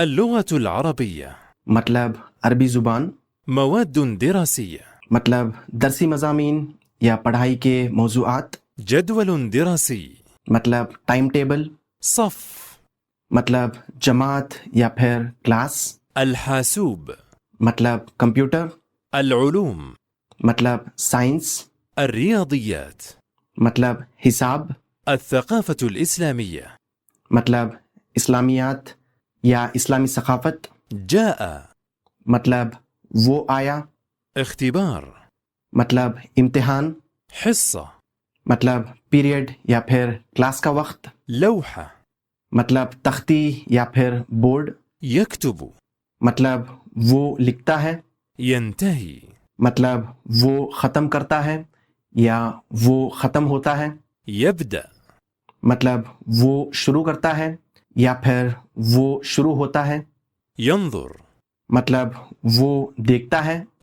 اللغة العربية. مطلب عربی زبان. مواد دراسية. مطلب درسی مضامین یا پڑھائی کے موضوعات. جدول دراسي. مطلب ٹائم ٹیبل. صف. مطلب جماعت یا پھر کلاس. الحاسوب. مطلب کمپیوٹر. العلوم. مطلب سائنس. الرياضيات. مطلب حساب. الثقافة الإسلامية. مطلب اسلامیات یا اسلامی ثقافت. جاء. مطلب وہ آیا. اختبار. مطلب امتحان. حصة. مطلب پیریڈ یا پھر کلاس کا وقت. لوحة. مطلب تختی یا پھر بورڈ. يكتب. مطلب وہ لکھتا ہے. ينتهي. مطلب وہ ختم کرتا ہے یا وہ ختم ہوتا ہے. يبدأ. مطلب وہ شروع کرتا ہے یا پھر وہ شروع ہوتا ہے. ينظر. مطلب وہ دیکھتا ہے